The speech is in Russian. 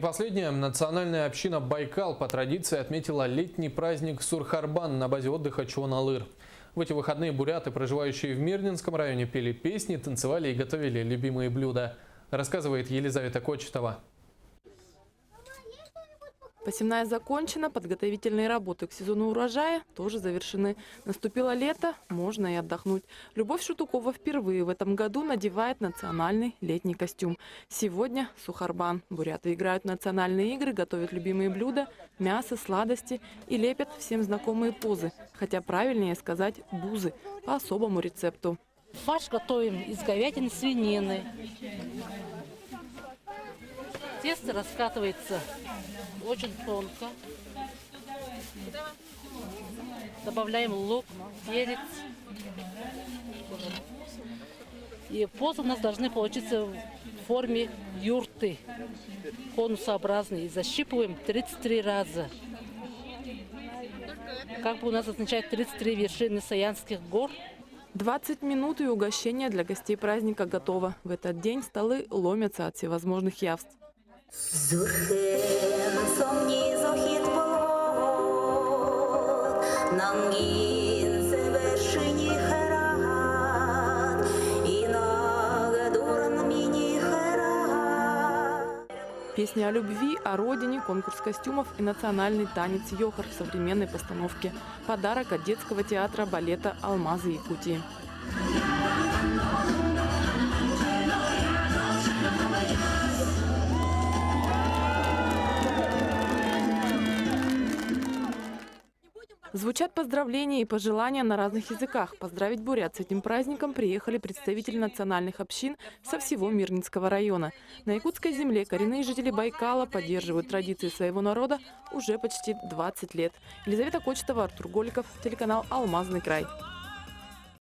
Последняя национальная община Байкал по традиции отметила летний праздник Сурхарбан на базе отдыха Чуан-Алыр. В эти выходные буряты, проживающие в Мирнинском районе, пели песни, танцевали и готовили любимые блюда. Рассказывает Елизавета Кочетова. Посевная закончена, подготовительные работы к сезону урожая тоже завершены. Наступило лето, можно и отдохнуть. Любовь Шутукова впервые в этом году надевает национальный летний костюм. Сегодня Сухарбан. Буряты играют в национальные игры, готовят любимые блюда, мясо, сладости и лепят всем знакомые позы. Хотя правильнее сказать бузы по особому рецепту. Фарш готовим из говядины, свинины. Тесто раскатывается очень тонко. Добавляем лук, перец. И позы у нас должны получиться в форме юрты, конусообразные. И защипываем 33 раза. Как бы у нас означает 33 вершины Саянских гор. 20 минут и угощение для гостей праздника готово. В этот день столы ломятся от всевозможных явств. Песни о любви, о родине, конкурс костюмов и национальный танец йохар в современной постановке. Подарок от детского театра балета «Алмазы Якутии». Звучат поздравления и пожелания на разных языках. Поздравить бурят с этим праздником приехали представители национальных общин со всего Мирнинского района. На якутской земле коренные жители Байкала поддерживают традиции своего народа уже почти 20 лет. Елизавета Кочетова, Артур Голиков, телеканал «Алмазный край».